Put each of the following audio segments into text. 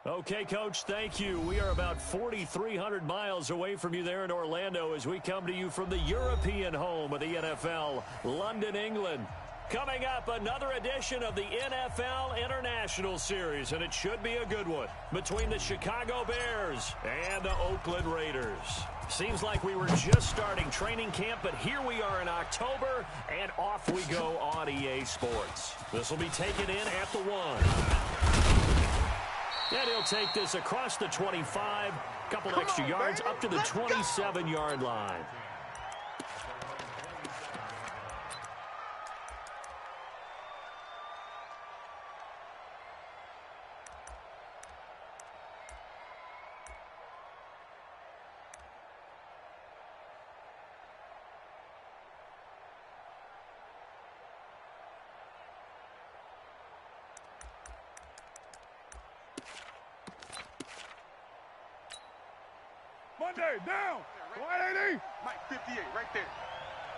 Okay, Coach, thank you. We are about 4,300 miles away from you there in Orlando as we come to you from the European home of the NFL, London, England. Coming up, another edition of the NFL International Series, and it should be a good one, between the Chicago Bears and the Oakland Raiders. Seems like we were just starting training camp, but here we are in October, and off we go on EA Sports. This will be taken in at the 1. And he'll take this across the 25, couple extra yards, up to the 27-yard line. Monday, down. 180. Mike, 58, right there.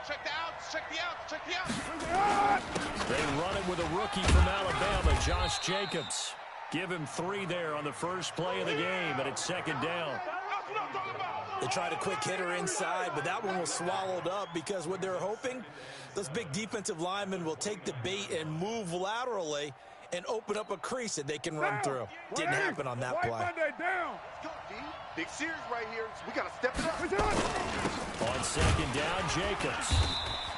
Check the outs, check the outs, check the outs. They run it with a rookie from Alabama, Josh Jacobs. Give him 3 there on the first play of the game, and it's second down. They tried a quick hitter inside, but that one was swallowed up because what they're hoping, those big defensive linemen will take the bait and move laterally and open up a crease that they can run through. Didn't happen on that play. Monday, down. Let's go, D. Big series right here. So we got to step it up. On second down, Jacobs.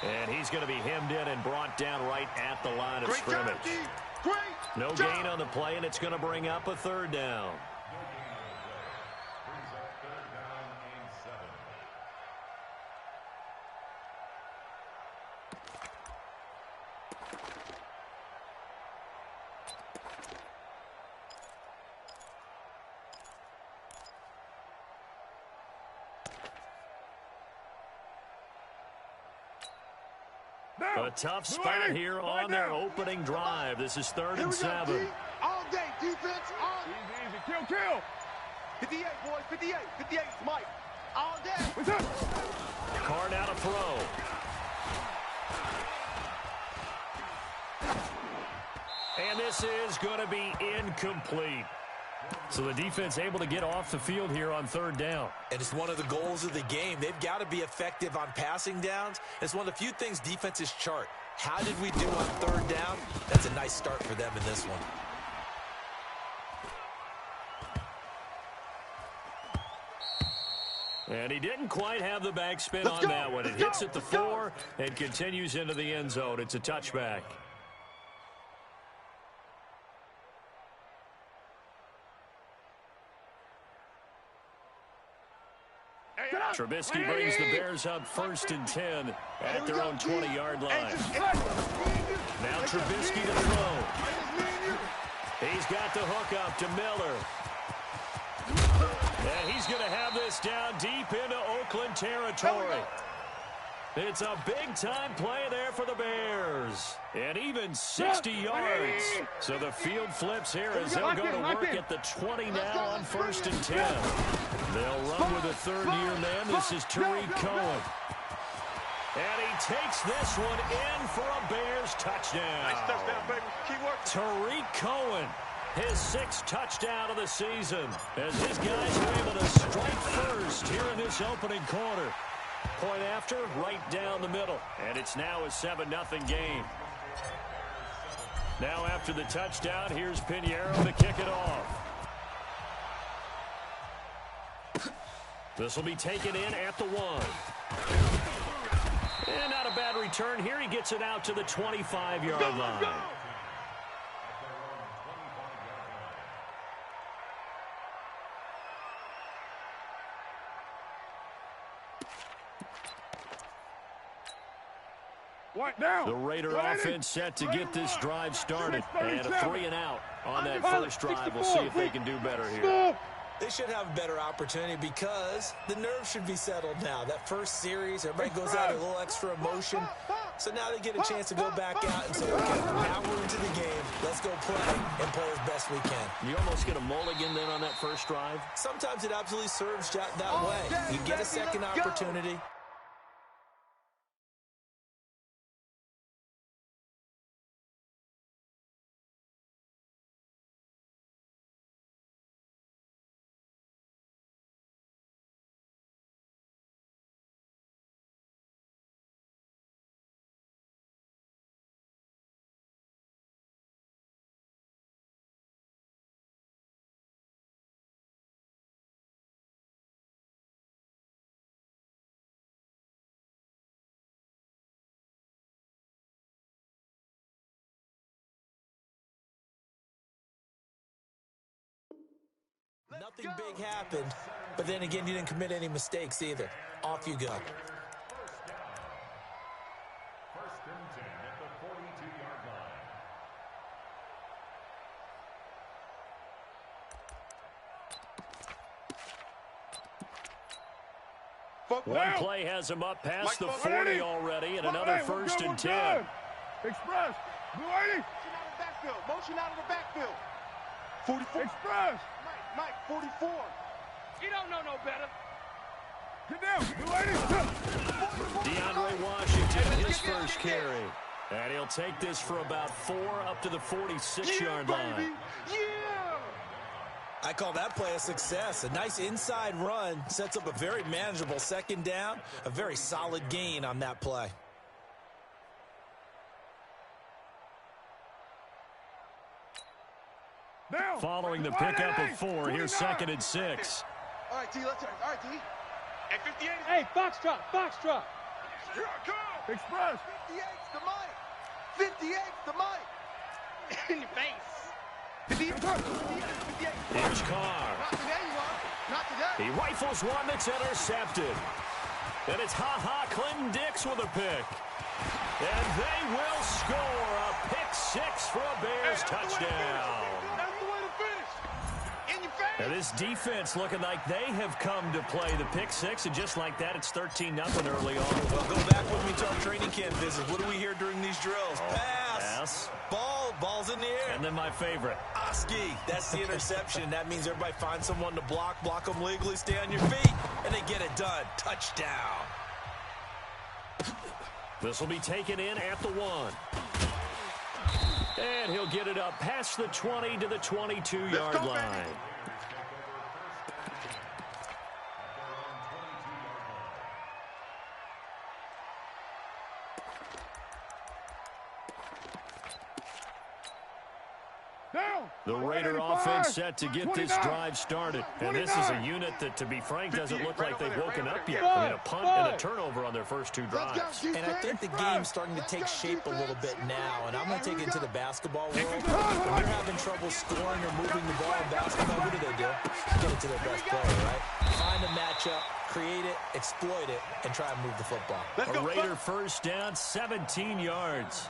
And he's going to be hemmed in and brought down right at the line of scrimmage. Great job, D. Great No job. gain on the play, and it's going to bring up a third down. A tough spot here on their opening drive. This is 3rd and 7. Go, all day, defense, all Easy, kill. 58, boys, 58, 58, Mike. All day. What's up? Card out of throw. And this is going to be incomplete. So the defense able to get off the field here on 3rd down. And it's one of the goals of the game. They've got to be effective on passing downs. It's one of the few things defenses chart. How did we do on 3rd down? That's a nice start for them in this one. And he didn't quite have the backspin on that one. It hits at the 4 and continues into the end zone. It's a touchback. Trubisky brings the Bears up 1st and 10 at their own 20-yard line. Now Trubisky to throw. He's got the hook up to Miller. And he's going to have this down deep into Oakland territory. It's a big-time play there for the Bears. And even 60 yards. So the field flips here as they'll go to work at the 20 now on 1st and 10. They'll run with a 3rd-year man. This is Tariq Cohen. And he takes this one in for a Bears touchdown. Nice touchdown, baby. Keep working. Tariq Cohen, his 6th touchdown of the season, as his guys are able to strike first here in this opening quarter. Point after, right down the middle. And it's now a 7-0 game. Now after the touchdown, here's Pinheiro to kick it off. This will be taken in at the 1. And not a bad return here. He gets it out to the 25-yard line. The Raider offense set to get this drive started. And a 3-and-out on that first drive. We'll see if they can do better here. They should have a better opportunity because the nerves should be settled now. That first series, everybody goes out a little extra emotion. So now they get a chance to go back out and say, okay, now we're into the game. Let's go play and play as best we can. You almost get a mulligan then on that first drive? Sometimes it absolutely serves that way. You get a second opportunity. Nothing big happened, but then again, you didn't commit any mistakes either. Off you go. First and 10 at the 42-yard line. One play has him up past the 40 already, and another first and 10. Express. Blue 80. Motion out of the backfield. 44. Express. Mike, 44. You don't know no better. Get down. Blue 80. DeAndre Washington, his first carry. And he'll take this for about 4 up to the 46-yard line. Yeah! I call that play a success. A nice inside run sets up a very manageable second down. A very solid gain on that play. Down. Following the pickup of 4, here's 2nd and 6. All right, T, let's turn. All right, T. And 58. Hey, Foxtrot. Here I come. Express. 58's the mic. 58's the mic. In your face. 58. Here's Carr. Not today, you are. Not today. He rifles one that's intercepted. And it's Clinton Dix with a pick. And they will score a pick 6 for a Bears touchdown. That's the way to finish. In your face. And this defense looking like they have come to play the pick 6, and just like that, it's 13-0 early on. Well, go back with me to our training camp visit. What do we hear during these drills? Pass. Ball's in the air. And then my favorite. Oski, that's the interception. That means everybody finds someone to block them legally, stay on your feet, and they get it done. Touchdown. This will be taken in at the 1. And he'll get it up past the 20 to the 22-yard line. The Raider offense set to get this drive started. And this is a unit that, to be frank, doesn't look like they've woken up yet. I mean, a punt and a turnover on their first 2 drives. And I think the game's starting to take shape a little bit now. And I'm going to take it to the basketball world. When they're having trouble scoring or moving the ball in basketball, what do? Get it to their best player, right? Find a matchup, create it, exploit it, and try and move the football. A Raider first down, 17 yards.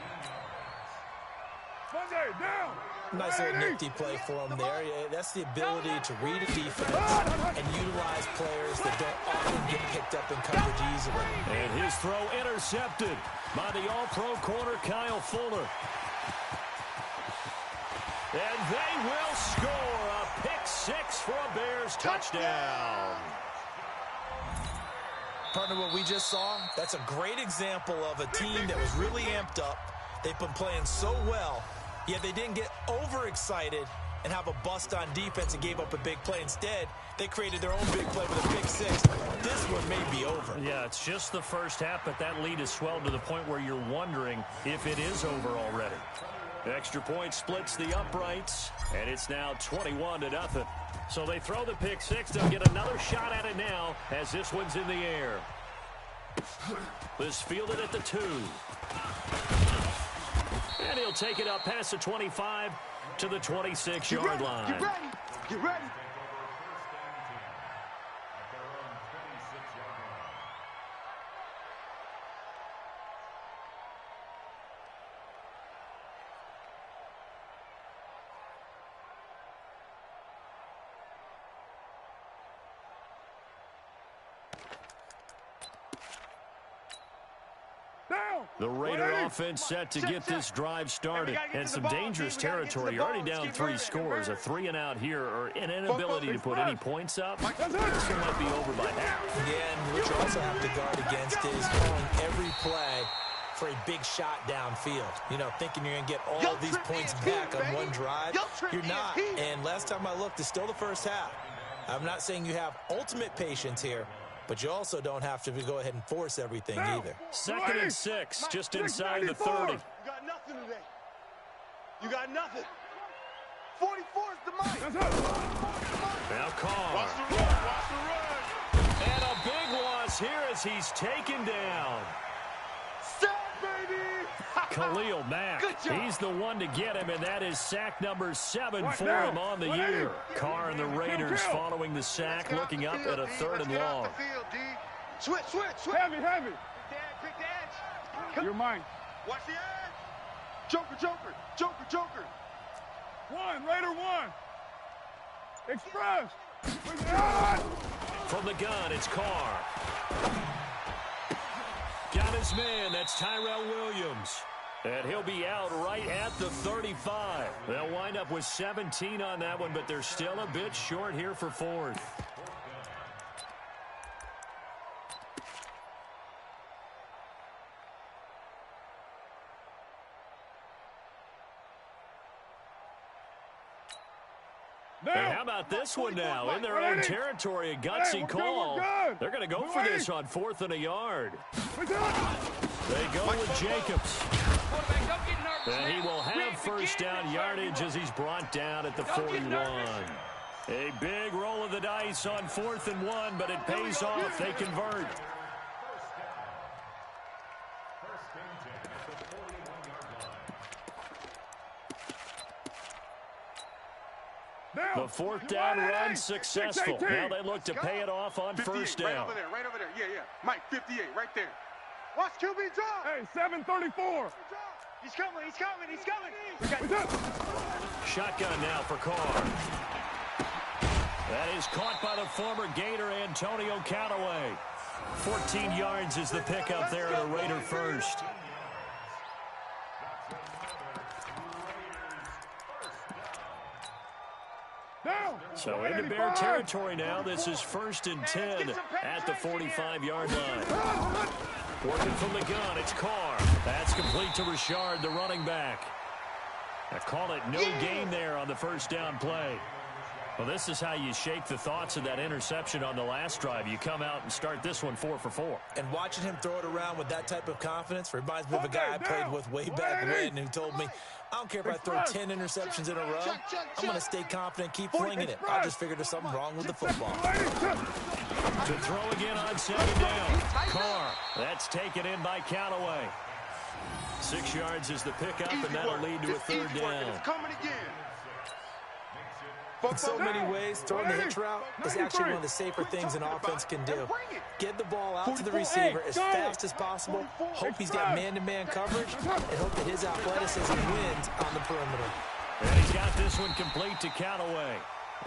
Monday, down. Nice little nifty play for him there. That's the ability to read a defense and utilize players that don't often get picked up in coverage easily. And his throw intercepted by the all-pro corner, Kyle Fuller. And they will score a pick 6 for a Bears touchdown. Partner, what we just saw, that's a great example of a team that was really amped up. They've been playing so well. Yet they didn't get overexcited and have a bust on defense and gave up a big play. Instead, they created their own big play with a pick 6. This one may be over. Yeah, it's just the first half, but that lead has swelled to the point where you're wondering if it is over already. The extra point splits the uprights, and it's now 21-0. So they throw the pick 6. They'll get another shot at it now as this one's in the air. This fielded at the 2. And he'll take it up past the 25 to the 26-yard line. Get ready. Get ready. The Raider offense set to get this drive started. And some dangerous territory. You're already down 3 scores. A 3-and-out here, or an inability to put any points up. This one might be over by half. Yeah, and what you also have to guard against is calling every play for a big shot downfield. You know, thinking you're going to get all of these points back on one drive. You're not. And last time I looked, it's still the first half. I'm not saying you have ultimate patience here, but you also don't have to go ahead and force everything either. 2nd and 6, just inside the 30. You got nothing today. You got nothing. 44 is the mic. Now Carr. Watch the run. And a big loss here as he's taken down. Stop, baby. Khalil Mack. He's the one to get him, and that is sack number 7 for him on the year. Carr and the Raiders following the sack, looking up at a 3rd and long. Switch. Heavy. Quick edge. You're mine. Watch the edge. Joker. Raider 1. Express. From the gun, it's Carr. Got his man. That's Tyrell Williams. And he'll be out right at the 35. They'll wind up with 17 on that one, but they're still a bit short here for 4th. And how about this one now? In their own territory, a gutsy call. They're going to go for this on 4th and a yard. They go with Jacobs. And he will have first down yardage as he's brought down at the 41. A big roll of the dice on 4th and 1, but it pays off. They convert. The 4th down run successful. Now they look to pay it off on first down. Right over there. Yeah. Mike, 58, right there. Watch QB drop. Hey, 734. He's coming. Shotgun now for Carr. That is caught by the former Gator Antonio Callaway. 14 yards is the pickup there at a Raider first. So into Bear territory now. This is 1st and 10 at the 45-yard line. Working from the gun, it's Carr. That's complete to Richard, the running back. I call it no gain there on the first down play. Well, this is how you shake the thoughts of that interception on the last drive. You come out and start this one 4 for 4. And watching him throw it around with that type of confidence reminds me of a guy I played with way back when who told me, I don't care if I throw 10 interceptions in a row. I'm going to stay confident, keep flinging it. I just figured there's something wrong with the football. To throw again on 2nd down. Carr. That's taken in by Callaway. 6 yards is the pickup, and that'll lead to a 3rd down. It's coming again. In so many ways, throwing the hitch route is actually one of the safer things an offense can do. Get the ball out to the receiver as fast as possible, hope he's got man-to-man coverage, and hope that his athleticism wins on the perimeter. And he's got this one complete to Callaway.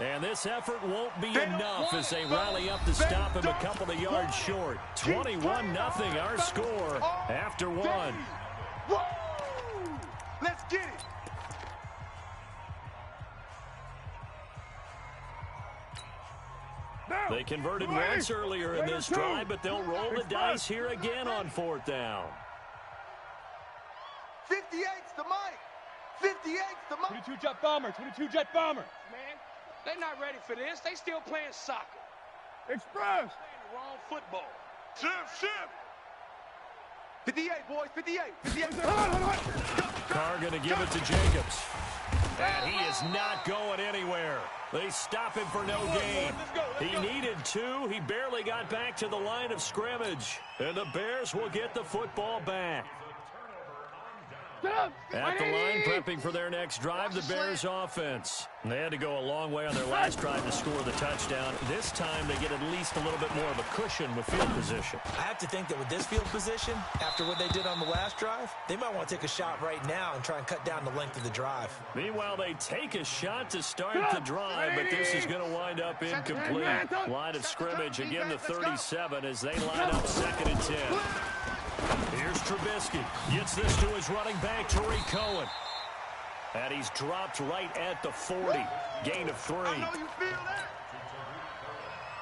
And this effort won't be enough as they rally up to stop him a couple of yards short. 21-0 our score after 1. Let's get it. They converted once earlier in this drive, but they'll roll the dice here again on 4th down. 58's the mic. 58's the mic. 22 jet bomber. Man, they're not ready for this. They still playing soccer. Express. Playing the wrong football. Ship. 58, boys. 58. Carr going to give it to Jacobs. And he is not going anywhere. They stop him for no gain. He needed 2. He barely got back to the line of scrimmage. And the Bears will get the football back. At the line, prepping for their next drive, the Bears offense. They had to go a long way on their last drive to score the touchdown. This time, they get at least a little bit more of a cushion with field position. I have to think that with this field position, after what they did on the last drive, they might want to take a shot right now and try and cut down the length of the drive. Meanwhile, they take a shot to start the drive, but this is going to wind up incomplete. Line of scrimmage, again the 37 as they line up 2nd and 10. Here's Trubisky. Gets this to his running back, Tariq Cohen. And he's dropped right at the 40. Gain of 3. I know you feel that.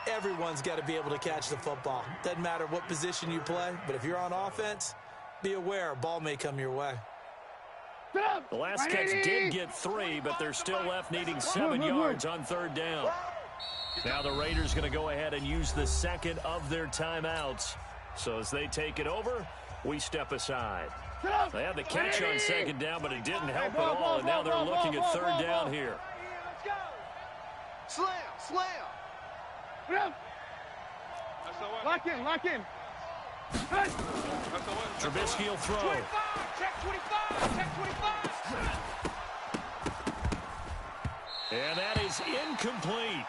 Everyone's got to be able to catch the football. Doesn't matter what position you play, but if you're on offense, be aware a ball may come your way. The last catch did get 3, but they're still left needing 7 yards on 3rd down. Now the Raiders going to go ahead and use the 2nd of their timeouts. So as they take it over, we step aside. They had the catch on 2nd down, but it didn't help at all, and now they're looking at 3rd down here. Slam. Lock in. Trubisky will throw. 25, check 25. Check 25. And that is incomplete.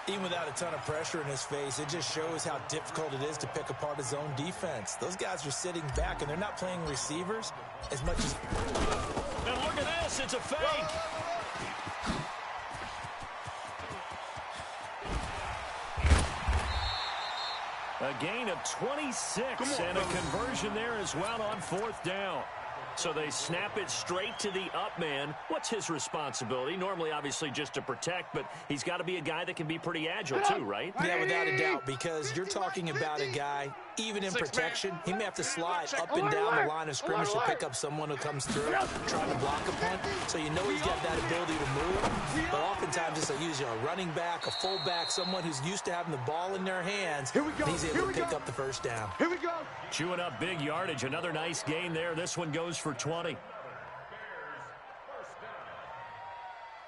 Even without a ton of pressure in his face, it just shows how difficult it is to pick apart his own defense. Those guys are sitting back, and they're not playing receivers as much as... And look at this. It's a fake. A gain of 26 and a conversion there as well on 4th down. So they snap it straight to the up man. What's his responsibility? Normally, obviously, just to protect, but he's got to be a guy that can be pretty agile too, right? Yeah, without a doubt, because you're talking about a guy, even in protection, he may have to slide up and down the line of scrimmage to pick up someone who comes through trying to block a punt. So you know he's got that ability to move, but oftentimes it's usually a running back, a fullback, someone who's used to having the ball in their hands. He's able to pick up the first down. Here we go. Chewing up big yardage. Another nice gain there. This one goes for 20. Bears, first down.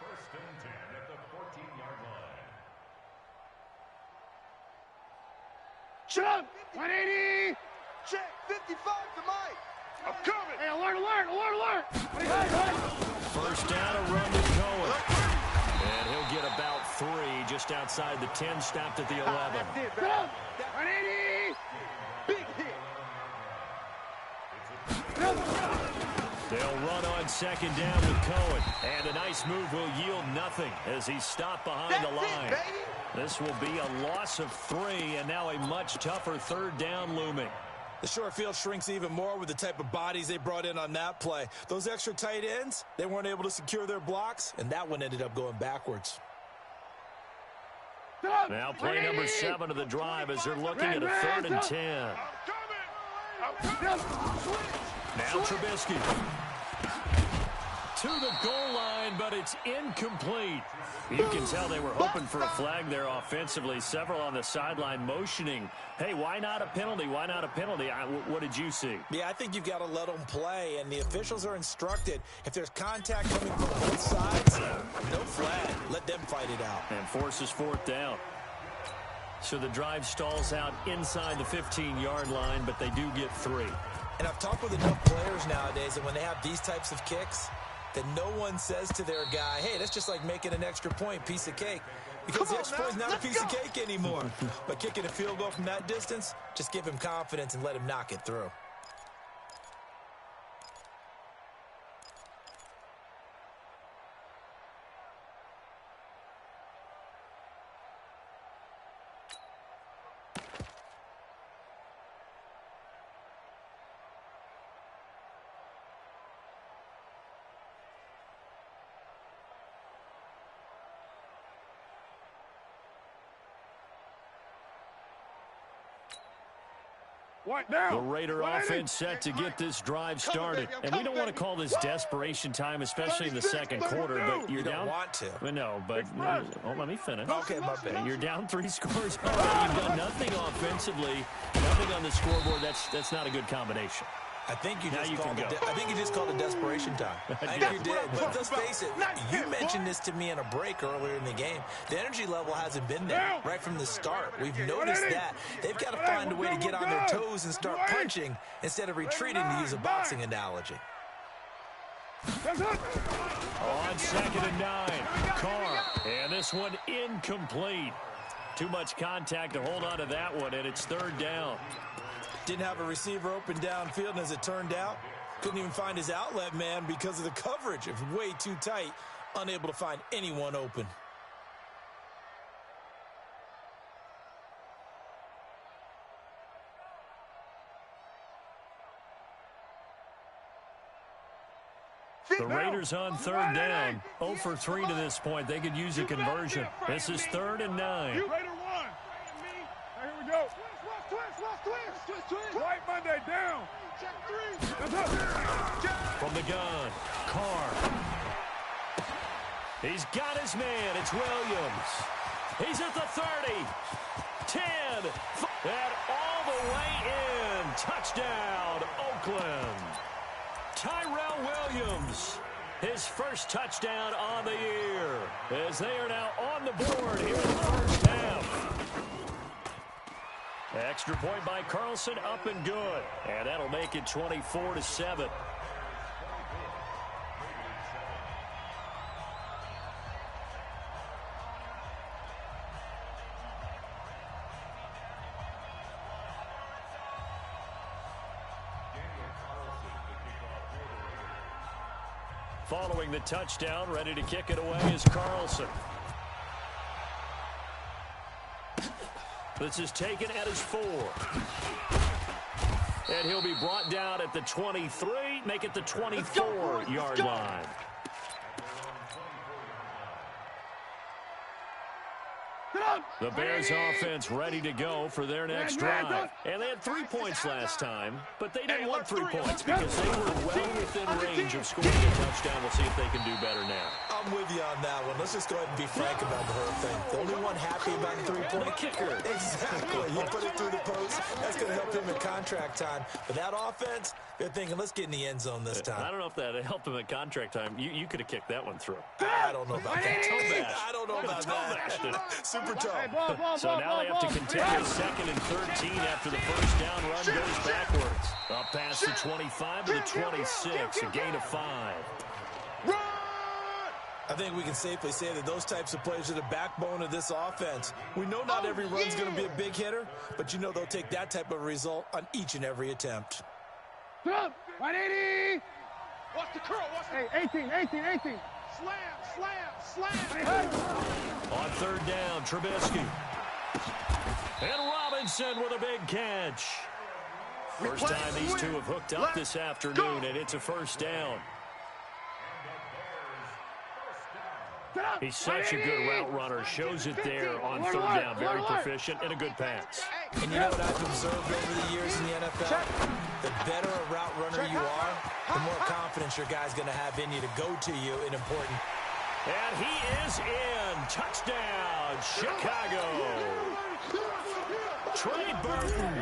First and 10 at the 14-yard line. Shut up. 180. Check 55 to Mike. I'm coming. Hey, alert. First down, a run to Cohen. And he'll get about 3 just outside the 10, stopped at the 11. That's it, bro. 180. Big hit. They'll run on second down with Cohen. And a nice move will yield nothing as he's stopped behind the line. This will be a loss of 3, and now a much tougher 3rd down looming. The short field shrinks even more with the type of bodies they brought in on that play. Those extra tight ends, they weren't able to secure their blocks, and that one ended up going backwards. Now play number 7 of the drive as they're looking at a 3rd and 10. Now Trubisky to the goal line, but it's incomplete. You can tell they were hoping for a flag there offensively. Several on the sideline motioning, hey, why not a penalty? Why not a penalty? What did you see? Yeah, I think you've got to let them play, and the officials are instructed. If there's contact coming from both sides, no flag. Let them fight it out. And forces 4th down. So the drive stalls out inside the 15-yard line, but they do get 3. And I've talked with enough players nowadays that when they have these types of kicks, that no one says to their guy, hey, that's just like making an extra point, piece of cake. Because the extra point's not a piece of cake anymore. But kicking a field goal from that distance, just give him confidence and let him knock it through. The Raider offense set to get this drive started. And we don't want to call this desperation time, especially in the second quarter, but you're down. You don't want to. Well, no, but let me finish. Okay, my bad. You're down 3 scores already. You've done nothing offensively, nothing on the scoreboard. That's not a good combination. I think you just called it desperation time. I think you did. But let's face it, you mentioned this to me in a break earlier in the game. The energy level hasn't been there right from the start. We've noticed that. They've got to find a way to get on their toes and start punching instead of retreating, to use a boxing analogy. On 2nd and 9, Carr. And this one incomplete. Too much contact to hold on to that one, and it's 3rd down. Didn't have a receiver open downfield, and as it turned out, couldn't even find his outlet man because of the coverage. It was way too tight, unable to find anyone open. The Raiders on 3rd down. 0 for 3 to this point. They could use a conversion. This is 3rd and 9. Raider 1. Now here we go. Right Monday down. From the gun, Carr. He's got his man. It's Williams. He's at the 30. 10. And all the way in. Touchdown, Oakland. Tyrell Williams, his first touchdown on the year, as they are now on the board here in the first half. Extra point by Carlson, up and good. And that'll make it 24-7. Following the touchdown, ready to kick it away is Carlson. This is taken at his 4. And he'll be brought down at the 23, make it the 24-yard line. The Bears offense ready to go for their next drive. And they had 3 points last time, but they didn't want 3 points because they were well within range of scoring a touchdown. We'll see if they can do better now. I'm with you on that one. Let's just go ahead and be frank about the whole thing. The only one happy about the 3-point kicker. Exactly. He put it through the post. That's going to help him in contract time. But that offense, they're thinking, let's get in the end zone this time. I don't know if that helped him at contract time. You could have kicked that one through. I don't know about that. I don't know about that. Super tough. So now they have to continue 2nd and 13 after the first down run goes backwards. Up past the 25 to the 26, a gain of 5. I think we can safely say that those types of plays are the backbone of this offense. We know not every run's going to be a big hitter, but you know they'll take that type of result on each and every attempt. 180. Watch the curl. Watch the... Hey, 18. Slam. On 3rd down, Trubisky. And Robinson with a big catch. First time these two have hooked up this afternoon, and it's a first down. He's such a good route runner. Shows it there on 3rd down. Very proficient and a good pass. And you know what I've observed over the years in the NFL? The better a route runner you are, the more confidence your guy's going to have in you to go to you in important. And he is in. Touchdown, Chicago. Trey Burton,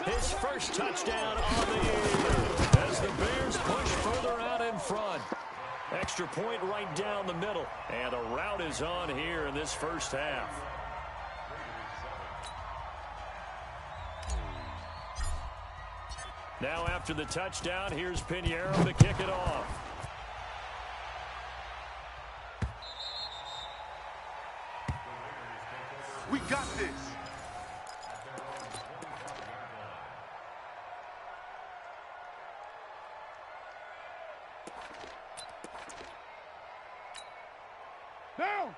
his first touchdown on the year as the Bears push further out in front. Extra point right down the middle. And a route is on here in this first half. Now after the touchdown, here's Pinheiro to kick it off. We got this.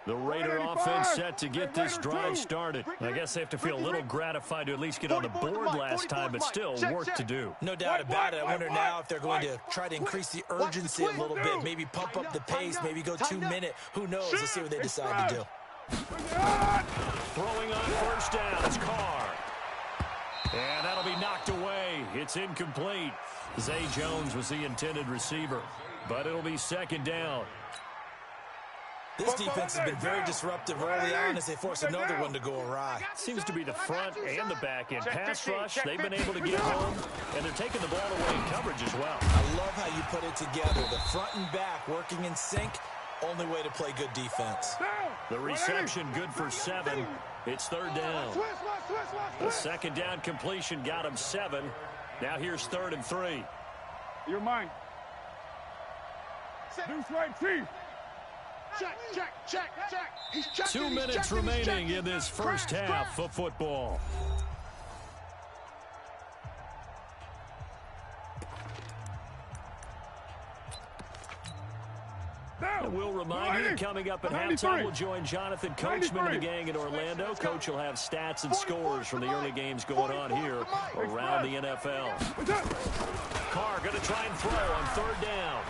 The Raider offense set to get this drive started. I guess they have to feel a little gratified to at least get on the board last time, but still work to do. No doubt about it. I wonder now if they're going to try to increase the urgency a little bit, maybe pump up the pace, maybe go 2-minute. Who knows? Let's see what they decide to do. Throwing on first down, it's Carr. And that'll be knocked away. It's incomplete. Zay Jones was the intended receiver, but it'll be 2nd down. This defense has been very disruptive early on as they force another one to go awry. Seems to be the front and the back end. Pass rush, they've been able to get home, and they're taking the ball away in coverage as well. I love how you put it together. The front and back working in sync, only way to play good defense. The reception good for 7. It's 3rd down. The 2nd down completion got him 7. Now here's 3rd and 3. You're mine. Deuce right, Chief. Check. He's checking. 2 minutes remaining in this first half of football. And we'll remind you, coming up at halftime, we'll join Jonathan Coachman and the gang in Orlando. Coach will have stats and scores from the early games going on here around the NFL. Carr going to try and throw on 3rd down.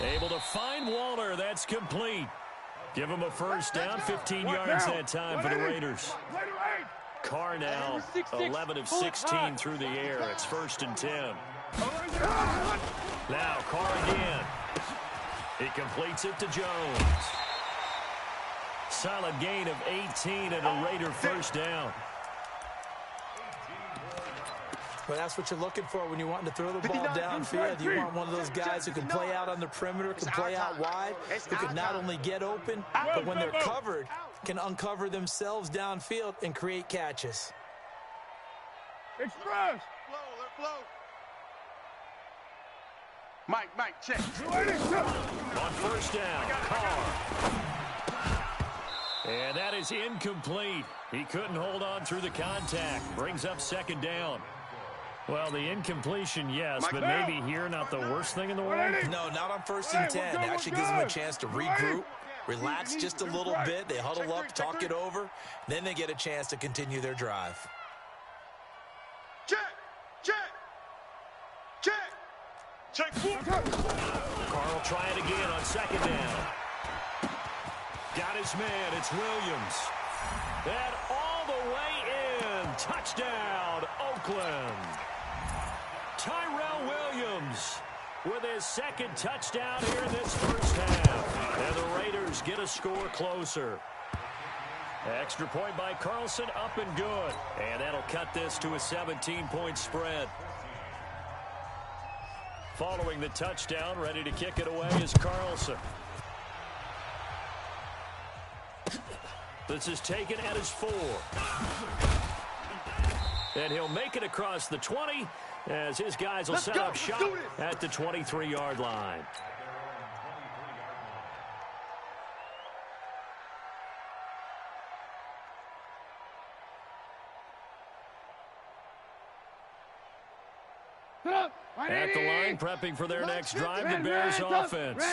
Able to find Waller. That's complete. Give him a first down. 15 yards that time for the Raiders. Carr now 11 of 16 through the air. It's 1st and 10. Now Carr again. He completes it to Jones. Solid gain of 18 and a Raider first down. Well, that's what you're looking for when you want to throw the ball downfield. You want one of those guys who can play out on the perimeter, can play out wide, who can not only get open, but when they're covered, can uncover themselves downfield and create catches. Express. Flow. Mike, check. On first down, Carr. And that is incomplete. He couldn't hold on through the contact. Brings up 2nd down. Well, the incompletion, yes, but maybe here not the worst thing in the world. No, not on 1st and 10. It actually gives them a chance to regroup, relax just a little bit. They huddle up, talk it over. Then they get a chance to continue their drive. Check. Carl try it again on 2nd down. Got his man. It's Williams. And all the way in. Touchdown, Oakland. Tyrell Williams with his 2nd touchdown here in this first half. And the Raiders get a score closer. Extra point by Carlson, up and good. And that'll cut this to a 17-point spread. Following the touchdown, ready to kick it away is Carlson. This is taken at his 4. And he'll make it across the 20 as his guys will set up shop at the 23-yard line. At the line, prepping for their next drive, the Bears offense.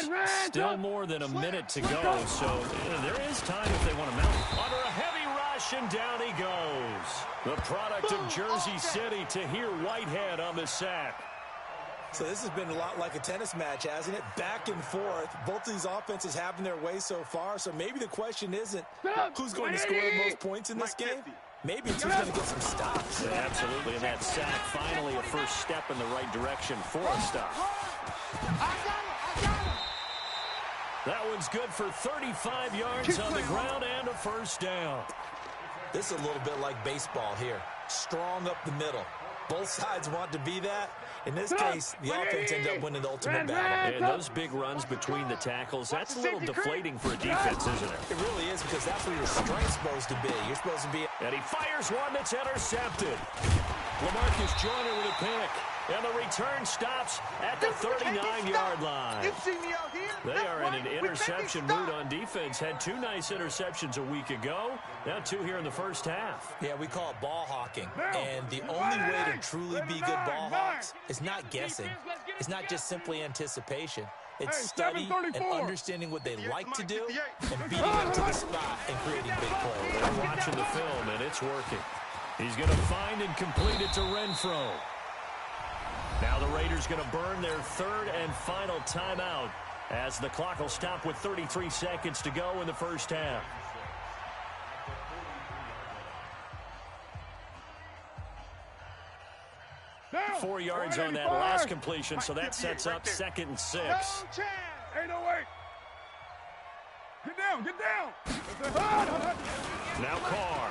Still more than a minute to go, so there is time if they want to mount. Under a heavy rush, and down he goes. The product of Jersey City, Tahir Whitehead on the sack. So this has been a lot like a tennis match, hasn't it? Back and forth. Both of these offenses having their way so far, so maybe the question isn't who's going to score the most points in this game. Maybe it's who's going to get some stops. Yeah, absolutely, and that sack finally a first step in the right direction for a stop. That one's good for 35 yards on the ground and a first down. This is a little bit like baseball here. Strong up the middle. Both sides want to be that. In this case, the offense ended up winning the ultimate battle. And those big runs between the tackles, that's a little deflating for a defense, isn't it? It really is, because that's where your strength's supposed to be. You're supposed to be... And he fires one that's intercepted. LaMarcus Joyner with a pick. And the return stops at the 39-yard line. They are in an interception mood on defense. Had 2 nice interceptions a week ago. Now 2 here in the first half. Yeah, we call it ball hawking. And the only way to truly be good ball hawks is not guessing. It's not just simply anticipation. It's study and understanding what they like to do and beating them to the spot and creating big plays. They're watching the film, and it's working. He's going to find and complete it to Renfro. Now the Raiders going to burn their 3rd and final timeout as the clock will stop with 33 seconds to go in the first half. Down. 4 yards on that last completion, so that sets up 2nd and 6. 808. Get down. Now Carr.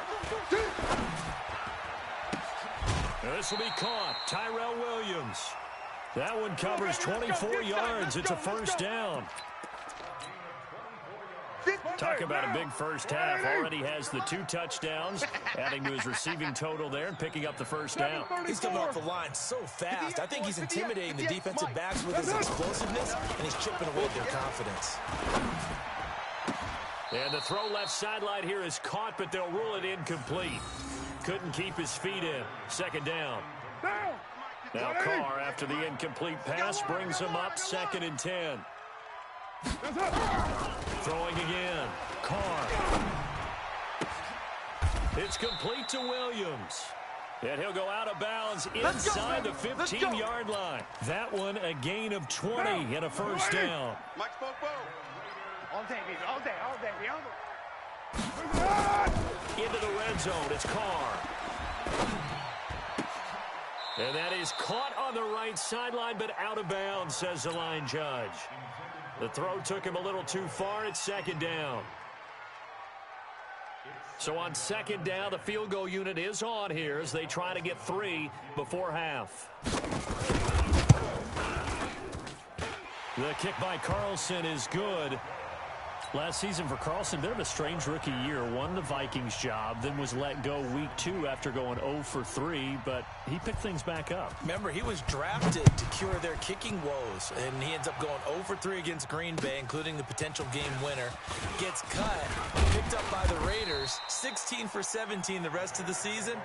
This will be caught. Tyrell Williams. That one covers 24 yards. It's a first down. Talk about a big first half. Already has the 2 touchdowns, adding to his receiving total there and picking up the first down. He's coming off the line so fast. I think he's intimidating the defensive backs with his explosiveness, and he's chipping away at their confidence. And the throw left sideline here is caught, but they'll rule it incomplete. Couldn't keep his feet in. 2nd down. Now Carr, after the incomplete pass, brings him up 2nd and 10. Throwing again. Carr. It's complete to Williams. And he'll go out of bounds inside the 15-yard line. That one a gain of 20 and a first down. Mike Spoke. All day, baby. All day. Into the red zone. It's Carr. And that is caught on the right sideline, but out of bounds, says the line judge. The throw took him a little too far. It's 2nd down. So on 2nd down, the field goal unit is on here as they try to get 3 before half. The kick by Carlson is good. Last season for Carlson, bit of a strange rookie year. Won the Vikings job, then was let go week 2 after going 0 for 3, but he picked things back up. Remember, he was drafted to cure their kicking woes, and he ends up going 0 for 3 against Green Bay, including the potential game winner. Gets cut, picked up by the Raiders, 16 for 17 the rest of the season.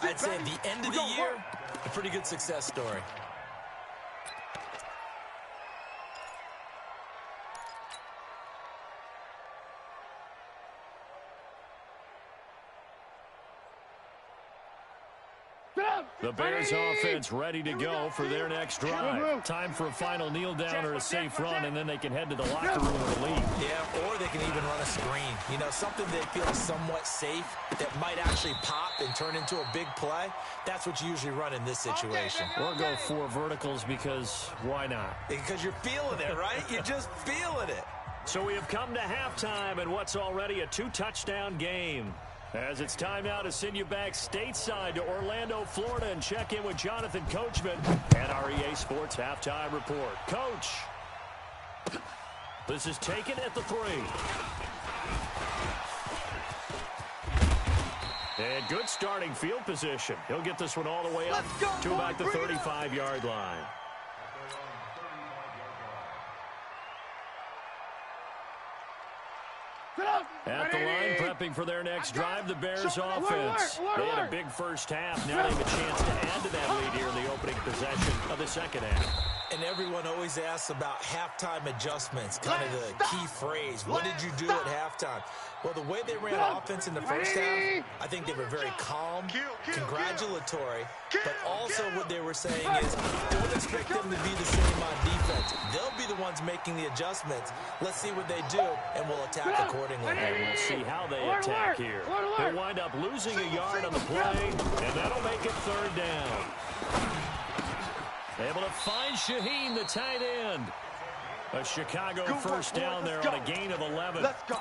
I'd say at the end of the year, a pretty good success story. The Bears offense ready to go for their next drive. Time for a final kneel down or a safe run, and then they can head to the locker room with a lead. Yeah, or they can even run a screen. You know, something they feel is somewhat safe that might actually pop and turn into a big play. That's what you usually run in this situation. Or go 4 verticals because why not? Because you're feeling it, right? You're just feeling it. So we have come to halftime in what's already a 2-touchdown game. As it's time now to send you back stateside to Orlando, Florida, and check in with Jonathan Coachman and our EA Sports Halftime Report. Coach, this is taken at the 3. And good starting field position. He'll get this one all the way up to about the 35-yard line. At the line, prepping for their next drive, the Bears offense. They had a big first half. Now they have a chance to add to that lead here in the opening possession of the second half. And everyone always asks about halftime adjustments, kind of the key phrase. What did you do at halftime? Well, the way they ran offense in the first half, I think they were very calm, congratulatory, but also what they were saying is don't expect them to be the same on defense. They'll be the ones making the adjustments. Let's see what they do, and we'll attack accordingly. And we'll see how they attack here. They'll wind up losing a yard on the play, and that'll make it 3rd down. Able to find Shaheen, the tight end. A Chicago first down there on a gain of 11. Let's go.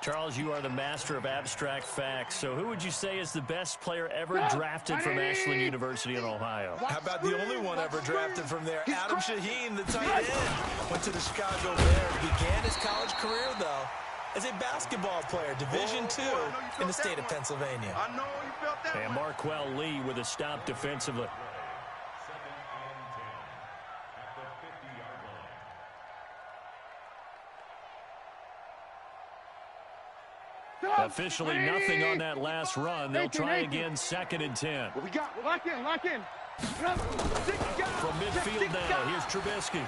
Charles, you are the master of abstract facts. So who would you say is the best player ever drafted from Ashland University in Ohio? How about the only one ever drafted from there? Adam Shaheen, the tight end. Went to the Chicago Bears. Began his college career, though, as a basketball player, Division II in the state of Pennsylvania. I know you felt that. And Marquell Lee with a stop defensively. Officially nothing on that last run. They'll try again, 2nd and 10. What we got? Lock in, lock in. From midfield now, here's Trubisky.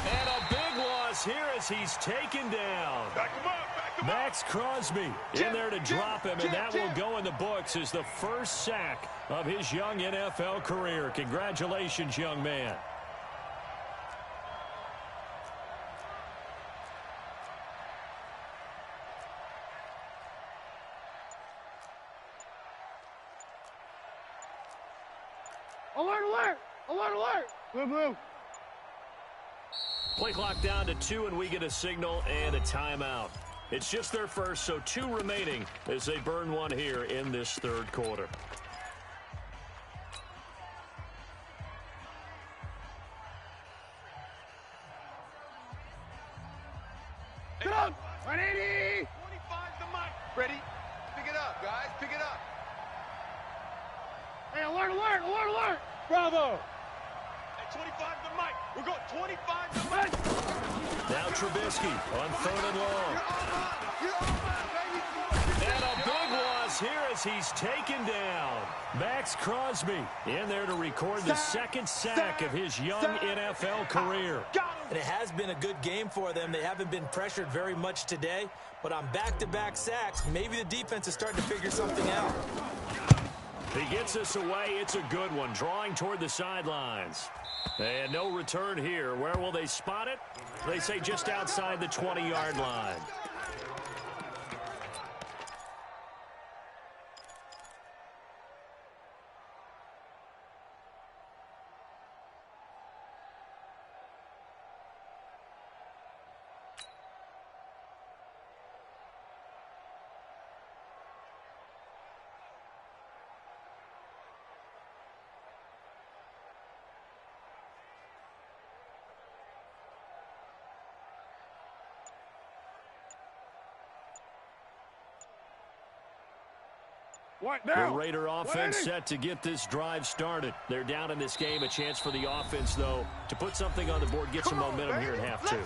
And a big loss here as he's taken down. Back him up, Max Crosby in there to drop him, and that will go in the books as the first sack of his young NFL career. Congratulations, young man. Alert, alert! Alert, alert! Blue, blue. Play clock down to 2, and we get a signal and a timeout. It's just their first, so 2 remaining as they burn one here in this 3rd quarter. Get up! 180! 25 the mic. Ready? Pick it up, guys. Pick it up. Hey, alert, alert, alert, alert! Bravo! Hey, 25 the mic. We're going 25 the mic. Now Trubisky on 3rd and long. You're on, baby. And a big loss here as he's taken down. Max Crosby in there to record the 2nd sack of his young NFL career. And it has been a good game for them. They haven't been pressured very much today, but on back-to-back sacks, maybe the defense is starting to figure something out. He gets us away. It's a good one. Drawing toward the sidelines. And no return here. Where will they spot it? They say just outside the 20-yard line. The Raider offense set to get this drive started. They're down in this game. A chance for the offense, though, to put something on the board, get some momentum here in half two.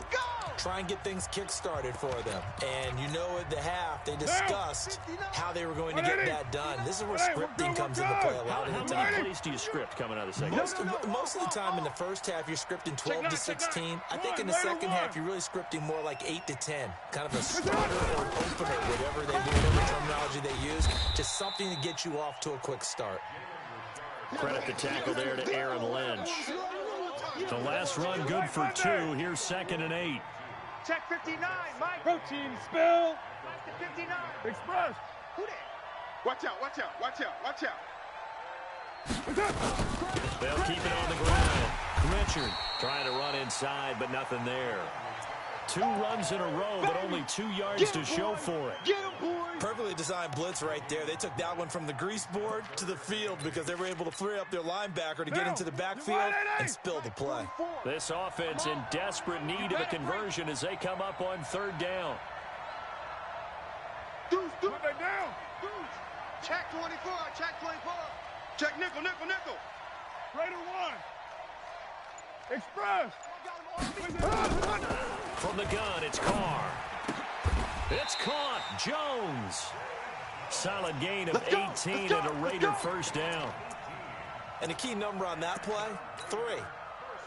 Try and get things kick-started for them. And you know at the half, they discussed how they were going to get that done. This is where scripting comes into play a lot of the time. How many plays do you script coming out of the second? Most of the time in the first half, you're scripting 12 to 16. I think in the second half, you're really scripting more like 8 to 10. Kind of a starter or an opener, whatever they do, whatever terminology they use. Just something to get you off to a quick start. Credit the tackle there to Aaron Lynch. The last run good for 2. Here's 2nd and 8. Check 59, Mike. Protein spill. Mike to 59. Express. Who that? Watch out, watch out, watch out, watch out. They'll keep it on the ground. Richard trying to run inside, but nothing there. 2 runs in a row, but only 2 yards to show for it. Get him, boys. Perfectly designed blitz right there. They took that one from the grease board to the field because they were able to free up their linebacker to get into the backfield and spill the play. This offense in desperate need of a conversion as they come up on 3rd down. Deuce, deuce. Put that down. Check 24, check 24. Check nickel, nickel, nickel. Raider 1. Express. From the gun, it's Carr. It's caught. Jones. Solid gain of 18 and a Raider first down. And a key number on that play, 3.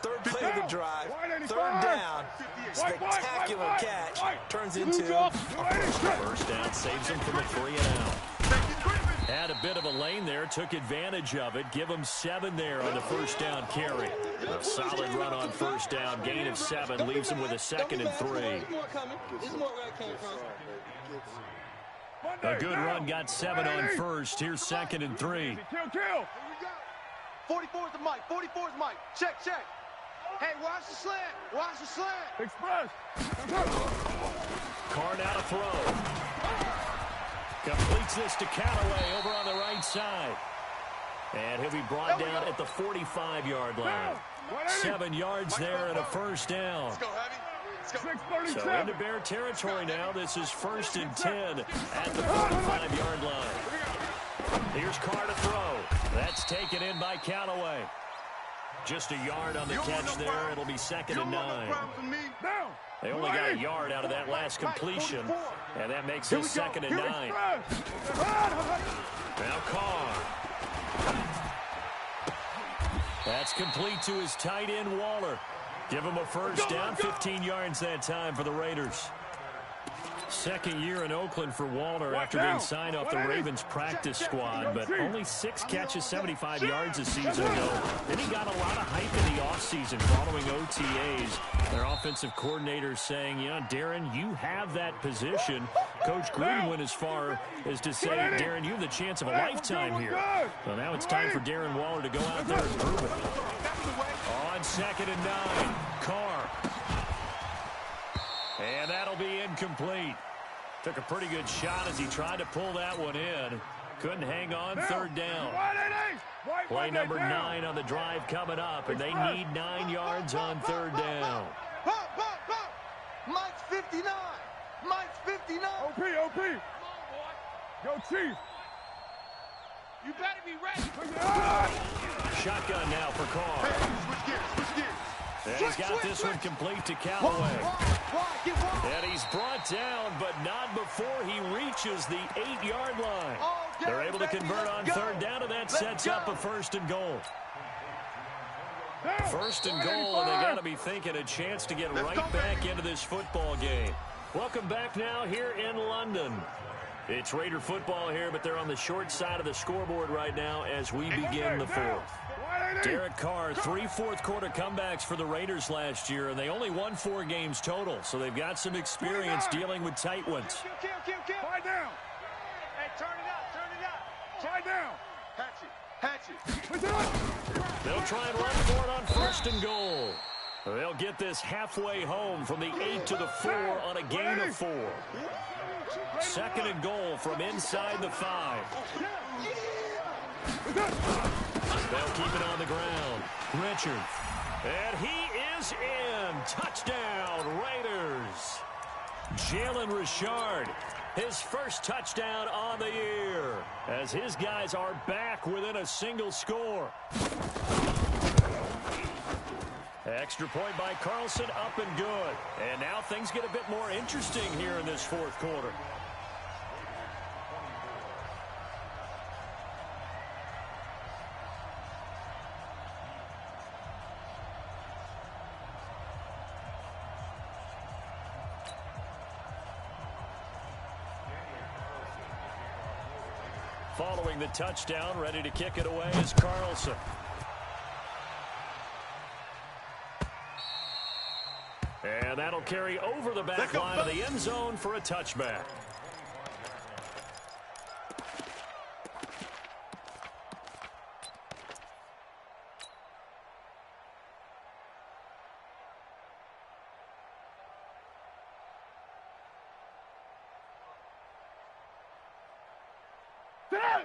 3rd play of the drive, 3rd down, spectacular catch, turns into a first down, saves them from a 3 and out. Had a bit of a lane there, took advantage of it. Give them 7 there on the first down carry. A solid run on first down, gain of 7, leaves them with a 2nd and 3. A good run, got 7 on first. Here's 2nd and 3. Kill. 44 is the Mike. 44 is Mike. Check. Hey, watch the slant. Watch the slant. Express. Carr now to throw. Completes this to Callaway over on the right side. And he'll be brought down at the 45-yard line. 7 yards there and a first down. Let's go, Heavy. Let's go. So into Bear territory now. This is 1st and 10 at the 45-yard line. Here's Carr to throw. That's taken in by Callaway. Just a yard on the catch there. It'll be 2nd and 9. They only got a yard out of that last completion, and that makes it 2nd and 9. Now Carr. That's complete to his tight end, Waller. Give him a first down, 15 yards that time for the Raiders. 2nd year in Oakland for Waller after being signed off the Ravens practice squad, but only 6 catches, 75 yards a season ago. Then he got a lot of hype in the offseason following OTAs. Their offensive coordinator saying, Darren, you have that position. Coach Gruden went as far as to say, Darren, you have the chance of a lifetime here. So now it's time for Darren Waller to go out there and prove it. On 2nd and 9, Carr. And that'll be incomplete. Took a pretty good shot as he tried to pull that one in. Couldn't hang on, 3rd down. Play number 9 on the drive coming up, and they need 9 yards on 3rd down. Mike's 59. Mike's 59. OP. Yo, Chief. You better be ready. Shotgun now for Carr. Switch gears. And he's got this one complete to Callaway. And he's brought down, but not before he reaches the 8-yard line. They're able to convert on 3rd down, and that sets up a 1st and goal. 1st and goal, and they got to be thinking a chance to get right back into this football game. Welcome back now here in London. It's Raider football here, but they're on the short side of the scoreboard right now as we begin the 4th. Derek Carr, 3 fourth-quarter comebacks for the Raiders last year, and they only won 4 games total, so they've got some experience dealing with tight ones. Tie down. Hey, turn it up. Tie down. Hatchet. They'll try and run for it on 1st and goal. They'll get this halfway home from the 8 to the 4 on a gain of 4. 2nd and goal from inside the 5. They'll keep it on the ground. Richard. And he is in. Touchdown, Raiders. Jalen Richard his first touchdown on the year, as his guys are back within a single score. Extra point by Carlson, up and good. And now things get a bit more interesting here in this fourth quarter. Following the touchdown, ready to kick it away is Carlson. And that'll carry over the back line of the end zone for a touchback.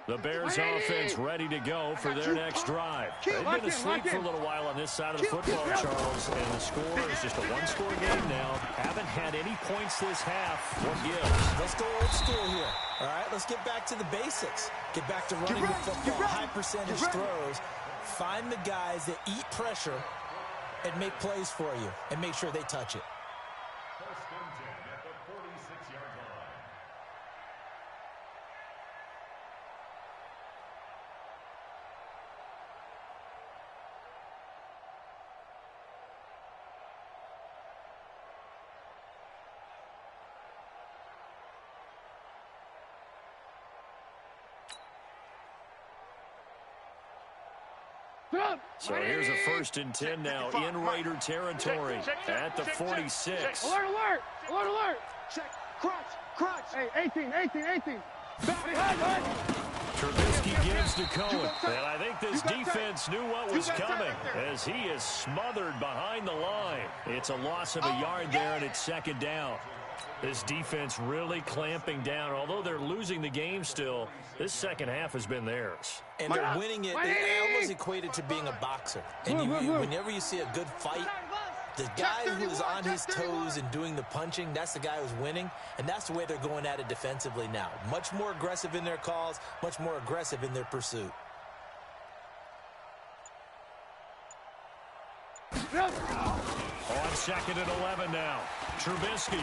The Bears offense ready to go for their next drive. They've been asleep for a little while on this side of the football, Charles, and the score is just a one-score game now. Haven't had any points this half. What gives? Let's go old school here. All right, let's get back to the basics. Get back to running the football, high percentage throws. Find the guys that eat pressure and make plays for you and make sure they touch it. First and 10 at the 46-yard line. So here's a first and 10 now in Raider territory at the 46. Alert, alert! Alert, alert! Check. Crunch. Hey, 18. Trubisky gives to Cohen. And I think this defense knew what was coming as he is smothered behind the line. It's a loss of a yard there, and it's second down. This defense really clamping down. Although they're losing the game still, this second half has been theirs. And they're winning it. They almost equate it to being a boxer. And whenever you see a good fight, the guy who's on his toes and doing the punching, that's the guy who's winning. And that's the way they're going at it defensively now. Much more aggressive in their calls, much more aggressive in their pursuit. On second and 11 now. Trubisky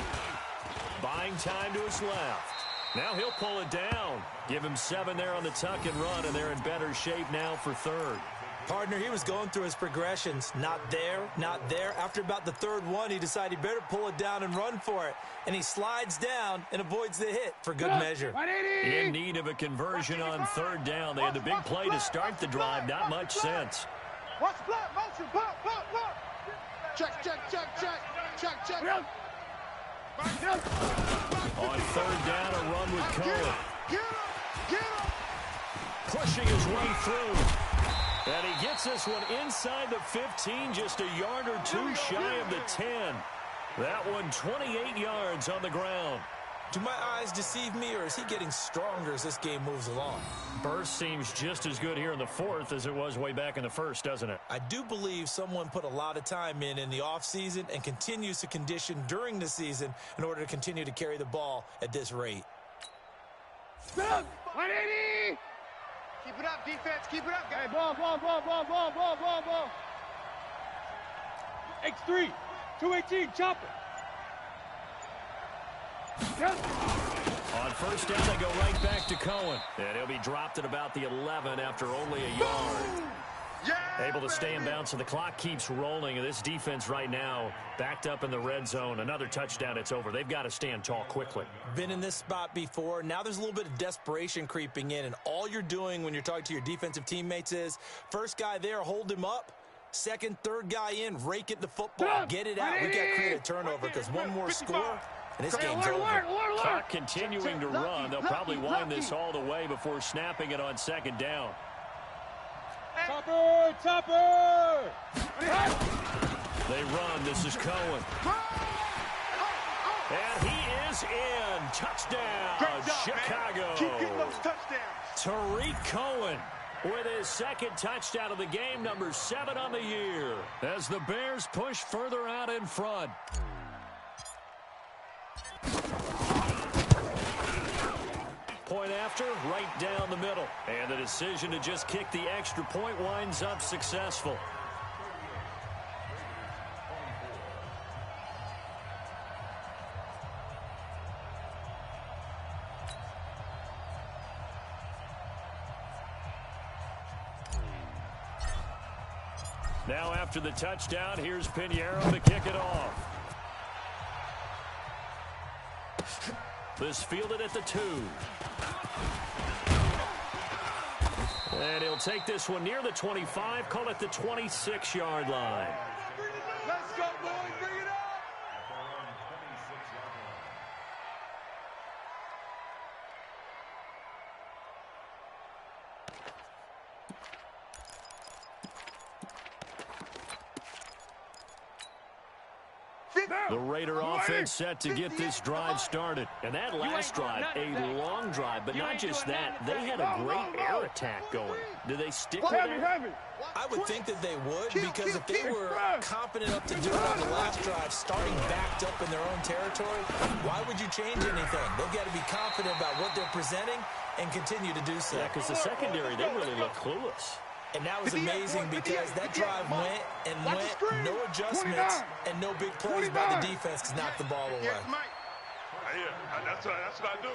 buying time to his left. Now he'll pull it down. Give him 7 there on the tuck and run, and they're in better shape now for third. Partner, he was going through his progressions. Not there, not there. After about the third one, he decided he better pull it down and run for it. And he slides down and avoids the hit for good measure. In need of a conversion on third down. They had the big play to start the drive. Not much sense. Watch the block. Motion. Block. Check. On third down, a run with Cohen. Get him. Pushing his way through. And he gets this one inside the 15, just a yard or two shy of the 10. That one 28 yards on the ground. Do my eyes deceive me, or is he getting stronger as this game moves along? Burst seems just as good here in the fourth as it was way back in the first, doesn't it? I do believe someone put a lot of time in the offseason and continues to condition during the season in order to continue to carry the ball at this rate. 180! Keep it up, defense. Keep it up, guys. Hey, ball. X3, 218, chopper. On first down, they go right back to Cohen. And he'll be dropped at about the 11 after only a yard. Able to stay in bounds, so the clock keeps rolling. And this defense right now backed up in the red zone. Another touchdown, it's over. They've got to stand tall quickly. Been in this spot before. Now there's a little bit of desperation creeping in. And all you're doing when you're talking to your defensive teammates is, first guy there, hold him up. Second, third guy in, rake it the football. Get it out. We got to create a turnover because one more score, and this game's over. Clock continuing to run. They'll probably wind this all the way before snapping it on second down. Chopper! They run. This is Cohen. And he is in. Touchdown, Chicago. Keep getting those touchdowns. Tariq Cohen with his second touchdown of the game, number 7 on the year, as the Bears push further out in front. going after? Right down the middle. And the decision to just kick the extra point winds up successful. Now after the touchdown, here's Pinheiro to kick it off. This fielded at the 2. And he'll take this one near the 25, call it the 26-yard line. Let's go, boys. Bring it up. The Raider offense set to get this drive started. And that last drive, a long drive, but not just that. They had a great air attack going. Do they stick with that? I would think that they would, because if they were confident enough to do it on the last drive, starting backed up in their own territory, why would you change anything? They've got to be confident about what they're presenting and continue to do so. Yeah, because the secondary, they really look clueless. And that was amazing because that drive went and went, no adjustments, and no big plays by the defense to knock the ball away. That's what I do.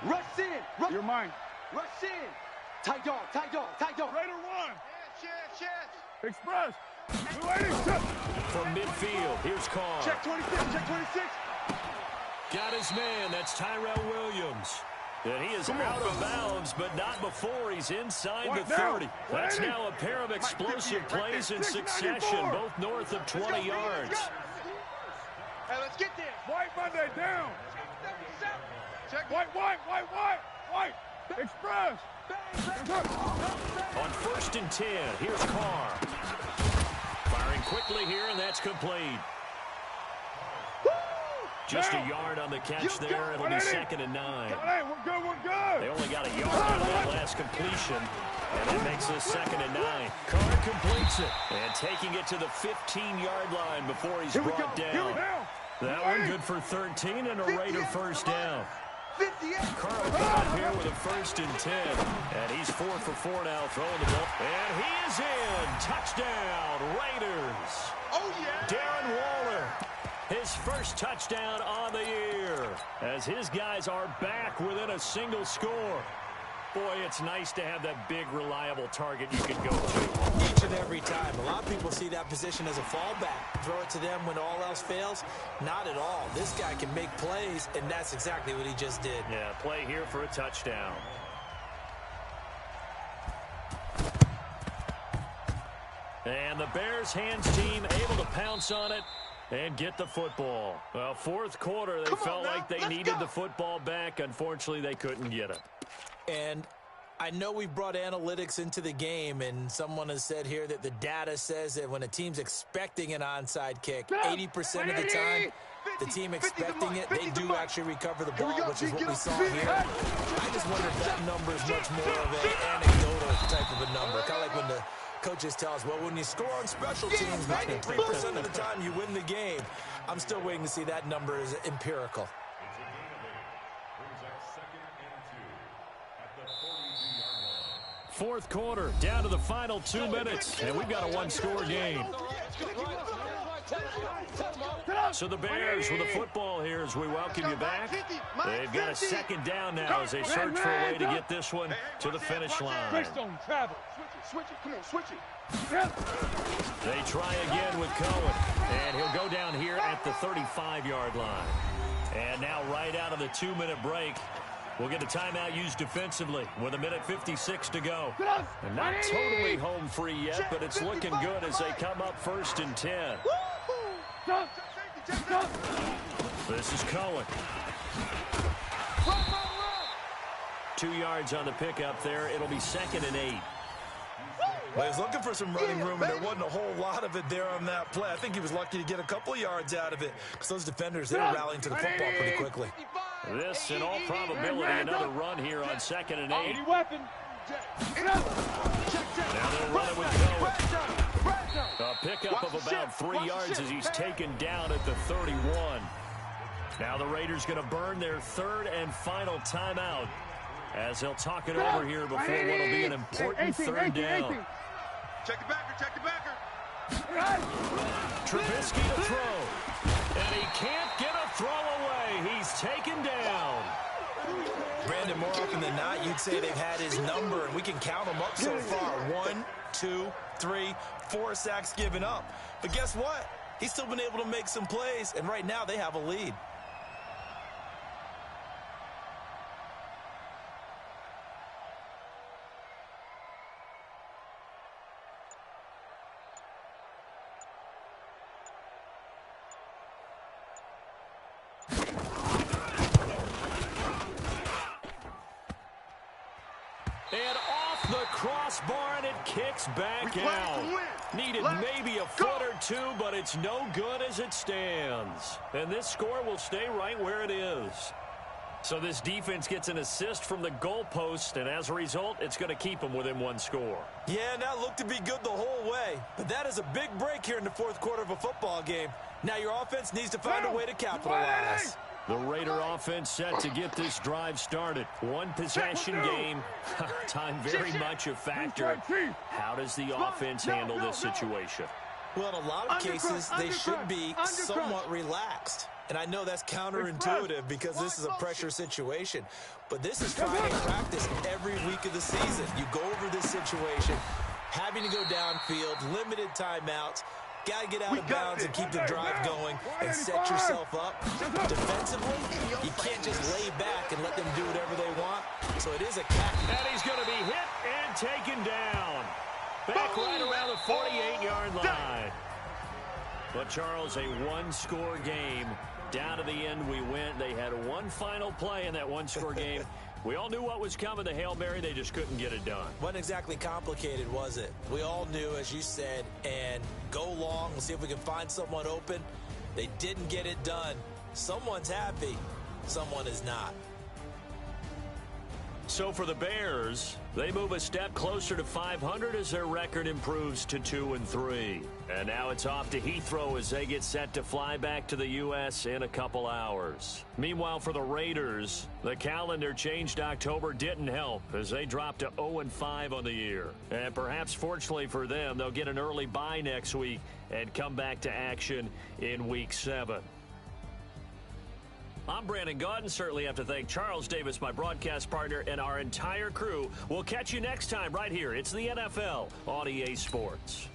Rush in. You're mine. Rush in. Tight dog, tight dog, tight dog. Raider 1. Chance. Express. 280. From midfield, here's Carr. Check 26, check 26. Got his man, that's Tyrell Williams. And he is out of bounds, but not before he's inside the 30. That's now a pair of explosive plays in succession, both north of 20 yards. Hey, let's get there. White Monday down. Check. White. Express. On 1st and 10, here's Carr. Firing quickly here, and that's complete. Just a yard on the catch there. It'll be 2nd and 9. We're good. They only got a yard out of that last completion, and it makes this 2nd and 9. Carr completes it, and taking it to the 15-yard line before he's brought down. That one good for 13 and a Raider first down. Carr will come up here with a 1st and 10, and he's 4 for 4 now throwing the ball. And he is in. Touchdown, Raiders. Oh, yeah. Darren Waller. His first touchdown on the year, as his guys are back within a single score. Boy, it's nice to have that big, reliable target you can go to. Each and every time. A lot of people see that position as a fallback. Throw it to them when all else fails. Not at all. This guy can make plays, and that's exactly what he just did. Yeah, play here for a touchdown. And the Bears hands team able to pounce on it and get the football. Well, 4th quarter, they felt like they needed the football back. Unfortunately, they couldn't get it. And I know we've brought analytics into the game, and someone has said here that the data says that when a team's expecting an onside kick, 80% of the time, the team expecting it, they do actually recover the ball, which is what we saw here. I just wonder if that number is much more of an anecdotal type of a number. Kind of like when the coaches tell us, well, when you score on special teams, 93% of the time you win the game. I'm still waiting to see that number is empirical. Fourth quarter, down to the final 2 minutes, and we've got a one-score game. So the Bears with the football here as we welcome you back. They've got a 2nd down now as they search for a way to get this one to the finish line. Switch it. Come on, switch it. They try again with Cohen, and he'll go down here at the 35-yard line. And now right out of the 2-minute break, we'll get a timeout used defensively with 1:56 to go. And not totally home free yet, but it's looking good as they come up 1st and 10. This is Cohen. 2 yards on the pickup there. It'll be 2nd and 8. Well, he's looking for some running room, and there wasn't a whole lot of it there on that play. I think he was lucky to get a couple of yards out of it because those defenders, they were rallying to the football pretty quickly. This, in all probability, another run here on 2nd and 8. Now they'll run it with Cohen. A pickup of about 3 yards as he's taken down at the 31. Now the Raiders going to burn their 3rd and final timeout. as they'll talk it over here before what will be an important third down. Check the backer, check the backer. Trubisky to throw, and he can't get a throw away. He's taken down. Brandon, more often than not, you'd say they've had his number, and we can count them up so far. 1, 2, 3, 4 sacks given up. But guess what? He's still been able to make some plays, and right now they have a lead. And off the crossbar, and it kicks back out. Needed maybe a foot or two, but it's no good as it stands. And this score will stay right where it is. So this defense gets an assist from the goalpost, and as a result, it's going to keep them within one score. Yeah, and that looked to be good the whole way. But that is a big break here in the fourth quarter of a football game. Now your offense needs to find a way to capitalize. The Raider offense set to get this drive started. One possession game. Time very much a factor. How does the offense handle this situation? Well, in a lot of cases, they should be somewhat relaxed. And I know that's counterintuitive because this is a pressure situation. But this is trying to practice every week of the season. You go over this situation, having to go downfield, limited timeouts. Got to get out of bounds and keep the drive going and set yourself up. Defensively, you can't just lay back and let them do whatever they want. So it is a cat. And he's going to be hit and taken down. Back right around the 48-yard line. But, Charles, a one-score game. Down to the end we went. They had one final play in that one-score game. We all knew what was coming, the Hail Mary. They just couldn't get it done. Wasn't exactly complicated, was it? We all knew, as you said, and go long. We'll see if we can find someone open. They didn't get it done. Someone's happy. Someone is not. So for the Bears, they move a step closer to 500 as their record improves to 2-3. And now it's off to Heathrow as they get set to fly back to the U.S. in a couple hours. Meanwhile, for the Raiders, the calendar changed. October didn't help as they dropped to 0-5 on the year. And perhaps fortunately for them, they'll get an early bye next week and come back to action in Week 7. I'm Brandon Gaudin. Certainly have to thank Charles Davis, my broadcast partner, and our entire crew. We'll catch you next time right here. It's the NFL on EA Sports.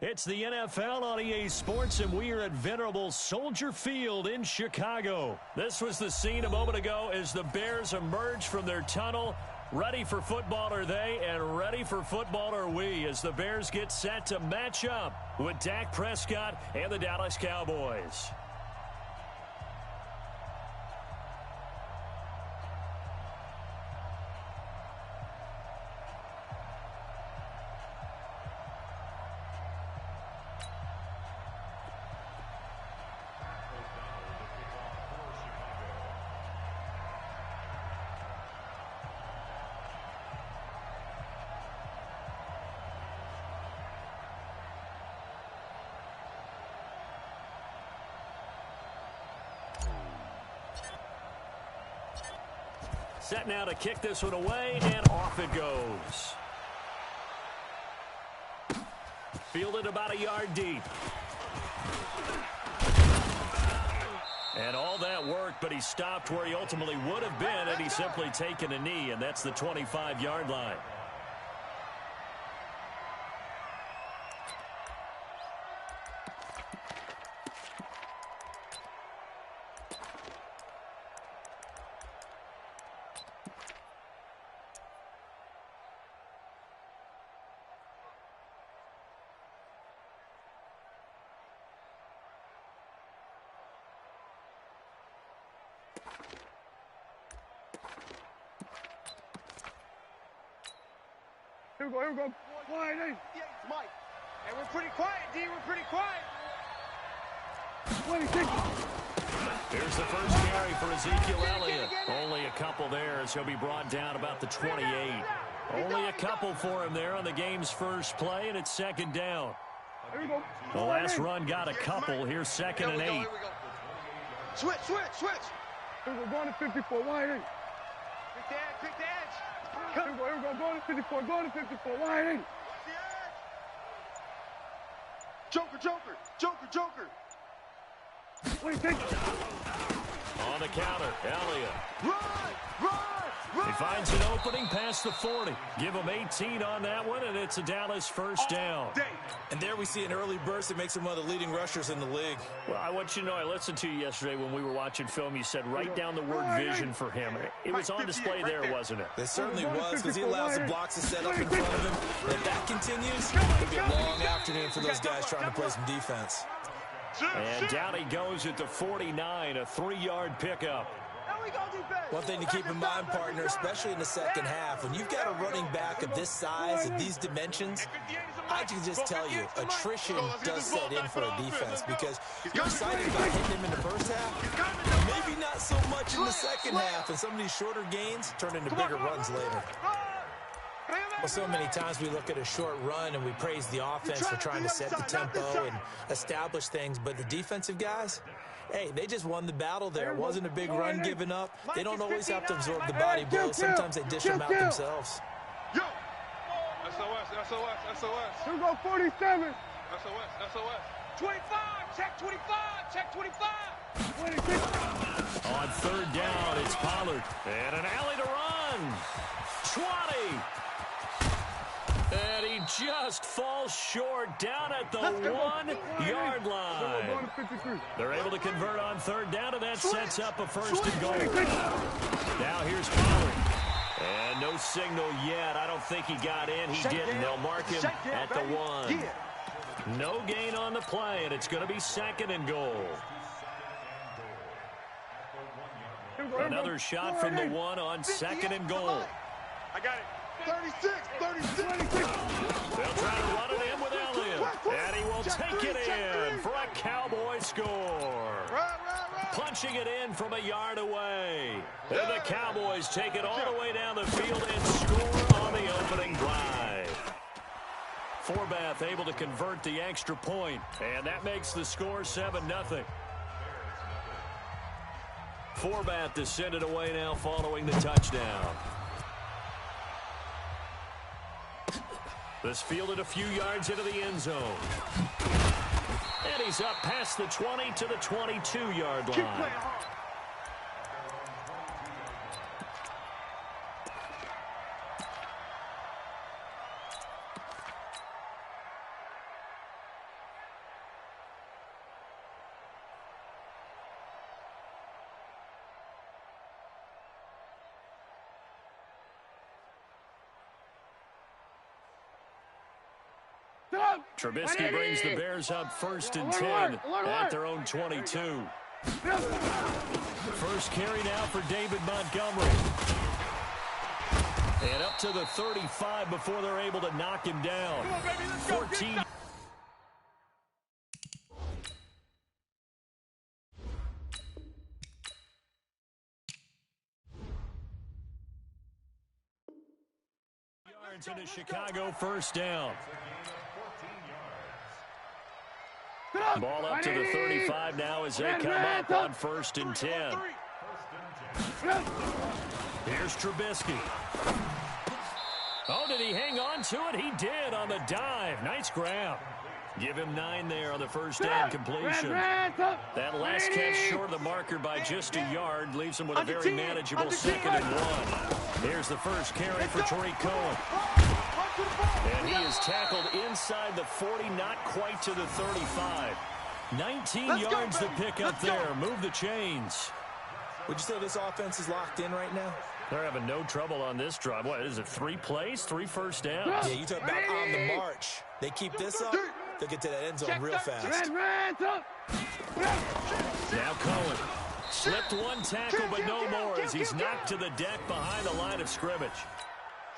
It's the NFL on EA Sports, and we are at venerable Soldier Field in Chicago. This was the scene a moment ago as the Bears emerged from their tunnel. Ready for football are they, and ready for football are we, as the Bears get set to match up with Dak Prescott and the Dallas Cowboys. Set now to kick this one away, and off it goes. Fielded about a yard deep. And all that worked, but he stopped where he ultimately would have been had he simply taken a knee, and that's the 25-yard line. Here we go. Wide in. Yeah, it's Mike. And we're pretty quiet, D. We're pretty quiet. 26. Here's the first carry for Ezekiel Elliott. Only a couple there as he'll be brought down about the 28. Only a couple for him there on the game's first play, and it's second down. Here we go. The last run got a couple. Here's second and 8. Switch. Here we go. Going to 54. Wide in. Quick the edge. Here we go. Going to 54. Going to 54. Wide in. Joker. 26. On the counter, Elliott. Run! He finds an opening past the 40. Give him 18 on that one, and it's a Dallas first down. And there we see an early burst that makes him one of the leading rushers in the league. Well, I want you to know, I listened to you yesterday when we were watching film. You said write down the word vision for him. It was on display there, wasn't it? It certainly was, because he allows the blocks to set up in front of him. And if that continues, it'll be a long afternoon for those guys trying to play some defense. And down he goes at the 49, a 3-yard pickup. One thing to keep in mind, partner, especially in the second half, when you've got a running back of this size and these dimensions, I can just tell you, attrition does set in for a defense, because you're excited about hitting him in the first half, maybe not so much in the second half, and some of these shorter gains turn into bigger runs later. Well, so many times we look at a short run and we praise the offense for trying to set the tempo and establish things, but the defensive guys, hey, they just won the battle there. It wasn't a big run given up. They don't always have to absorb the body blows. Sometimes they dish them out themselves. Yo! SOS. Here we go. 47. SOS. 25. Check 25. 26. On third down, it's Pollard. And an alley to run. 20. And he just falls short down at the 1-yard line. Going to 53. They're able to convert on third down, and that sets up a first and goal. Now here's Pollard. And no signal yet. I don't think he got in. He didn't. They'll mark him at the 1. No gain on the play, and it's going to be second and goal. Another shot from the 1 on second and goal. I got it. 36. They'll try to run it in with Elliott. And he will take it in for a Cowboy score. Punching it in from a yard away. And the Cowboys take it all the way down the field and score on the opening drive. Forbath able to convert the extra point. And that makes the score 7-0. Forbath to send it away now following the touchdown. This fielded a few yards into the end zone. And he's up past the 20 to the 22-yard line. Trubisky brings the Bears up 1st and 10 at their own 22. First carry now for David Montgomery. And up to the 35 before they're able to knock him down. 14. Yards into Chicago, first down. Ball up to the 35 now as they come up on 1st and 10. Here's Trubisky. Oh, did he hang on to it? He did on the dive. Nice grab. Give him 9 there on the first down completion. That last catch short of the marker by just a yard leaves him with a very manageable 2nd and 1. Here's the first carry for Tariq Cohen. And he is tackled inside the 40, not quite to the 35. 19 yards to pick up there. Move the chains. Would you say this offense is locked in right now? They're having no trouble on this drive. What is it, 3 plays, 3 first downs? Yeah, you talk about on the march. They keep this up, they'll get to that end zone real fast. Now Cohen. Slipped one tackle, but no more as he's knocked to the deck behind the line of scrimmage.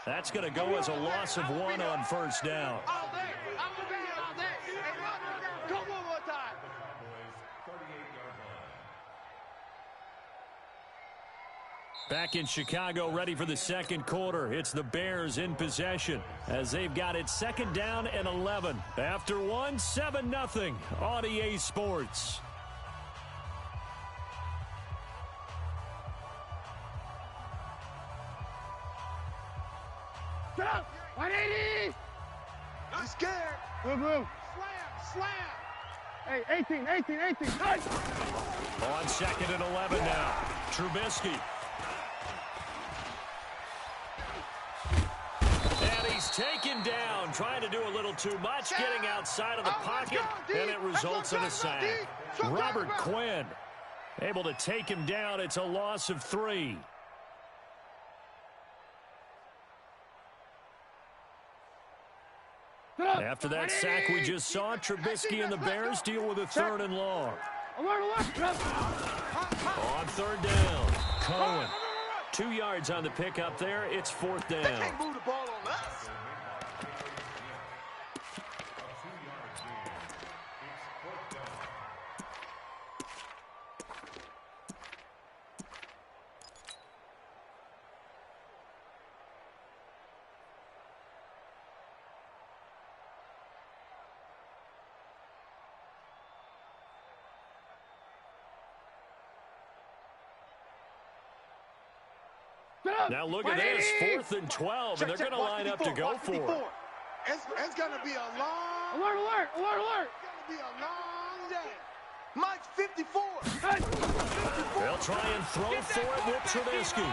That's going to go as a loss of 1 on first down. All day. I'm going to be here all day. Hey, come one more time. Back in Chicago, ready for the second quarter. It's the Bears in possession as they've got it 2nd down and 11. After 1, 7-0 on EA Sports. Get up! 180! I'm scared. Move. Slam. Hey, 18. Hey! On 2nd and 11 now. Trubisky. And he's taken down, trying to do a little too much, getting outside of the pocket, and it results in a sack. Robert Quinn able to take him down. It's a loss of 3. After that sack we just saw, Trubisky and the Bears deal with a 3rd and long. On 3rd down, Cohen. 2 yards on the pickup there. It's 4th down. They can't move the ball on us. Now look at this, 4th and 12, and they're going to line up to go for it. It's going to be a long... Alert! It's going to be a long day. Mike's 54. They'll try and throw for it with Trubisky.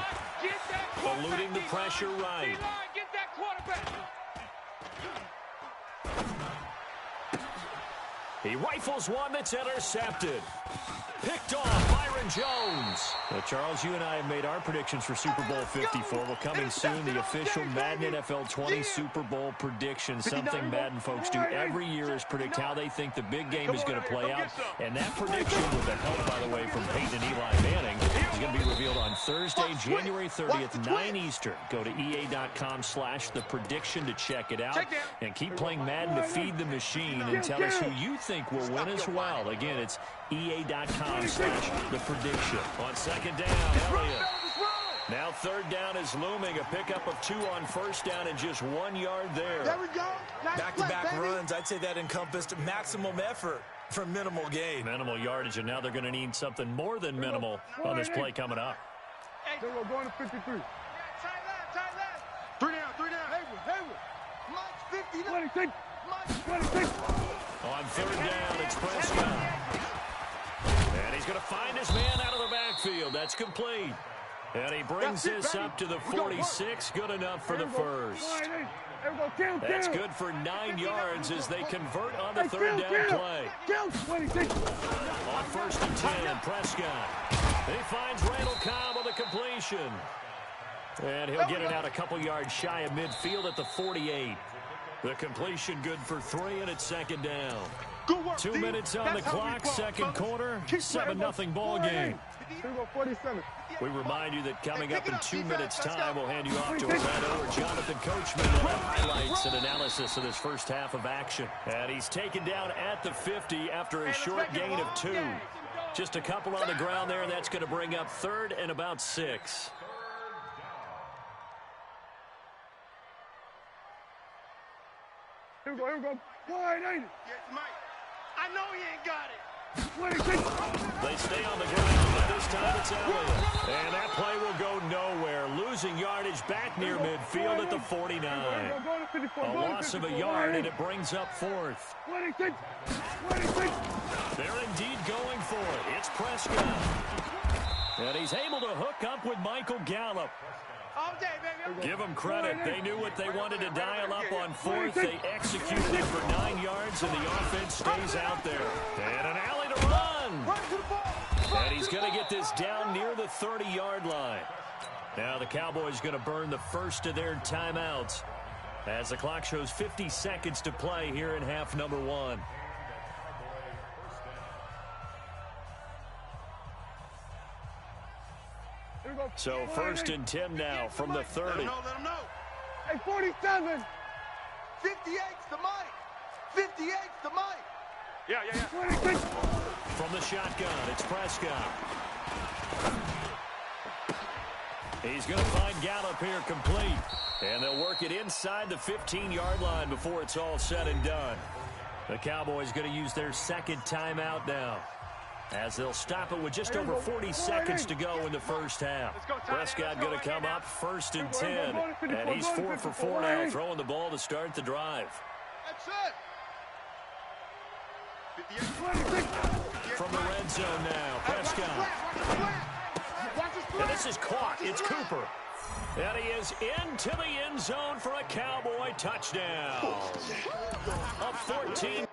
Eluding the pressure right. Get that quarterback! He rifles one that's intercepted. Picked off Byron Jones. Well, Charles, you and I have made our predictions for Super Bowl 54. Well, coming soon, the official Madden NFL 20 Super Bowl prediction. Something Madden folks do every year is predict how they think the big game is going to play out. And that prediction, with the help, by the way, from Peyton and Eli Manning, is going to be revealed on Thursday, January 30th, 9 Eastern. Go to EA.com/theprediction to check it out. And keep playing Madden to feed the machine and tell us who you think will win as well. Again, it's EA.com/theprediction. On 2nd down, Elliott. Now 3rd down is looming. A pickup of 2 on 1st down and just 1 yard there. There we go. Back-to-back runs, I'd say that encompassed maximum effort for minimal gain. Minimal yardage, and now they're going to need something more than minimal on this play coming up. We're going to 53. Tight left. 3 down. Hayward. Mike's 50. 26. On 3rd down, it's Prescott. And he's going to find his man out of the backfield. That's complete. And he brings this up to the 46. Good enough for the first. That's good for 9 yards as they convert on the 3rd down play. On 1st and 10, Prescott. He finds Randall Cobb on the completion. And he'll get it out a couple yards shy of midfield at the 48. The completion good for 3, and it's second down. Good work, 2 D. minutes on the That's how we clock, ball, second fellas. quarter, Keep 7-0 ball game. Here we go, 47. We remind you that coming Hey, up pick it in up, 2 defense. minutes' Let's time, go. we'll hand you off to Orlando or Jonathan Coachman and highlights and analysis of this first half of action. And he's taken down at the 50 after a short gain of 2. Just a couple on the ground there, and that's going to bring up 3rd and about 6. Here we go. Wide 80. Yes, Mike. I know he ain't got it. 26. They stay on the ground, but this time it's Elliott. And that play will go nowhere. Losing yardage back near midfield at the 49. A loss of a yard, and it brings up 4th. 26. They're indeed going for it. It's Prescott. And he's able to hook up with Michael Gallup. All day, baby. Give them credit. They knew what they wanted to dial up on 4th. They executed it for 9 yards, and the offense stays out there. And an alley to run. Run to the ball. And he's going to get this down near the 30-yard line. Now the Cowboys going to burn the first of their timeouts as the clock shows 50 seconds to play here in half number 1. So 1st and 10 now from the 30. Let him know. Hey, 47. 58's the mic. 58's the mic. Yeah. 26. From the shotgun, it's Prescott. He's going to find Gallup here complete. And they'll work it inside the 15-yard line before it's all said and done. The Cowboys going to use their second timeout now, as they'll stop it with just over 40 seconds to go in the first half. Prescott going to come up 1st and 10. And he's 4 for 4 now, throwing the ball to start the drive. That's it. 26. From the red zone now, Prescott. And this is caught. It's Cooper. And he is into the end zone for a Cowboy touchdown. A 14.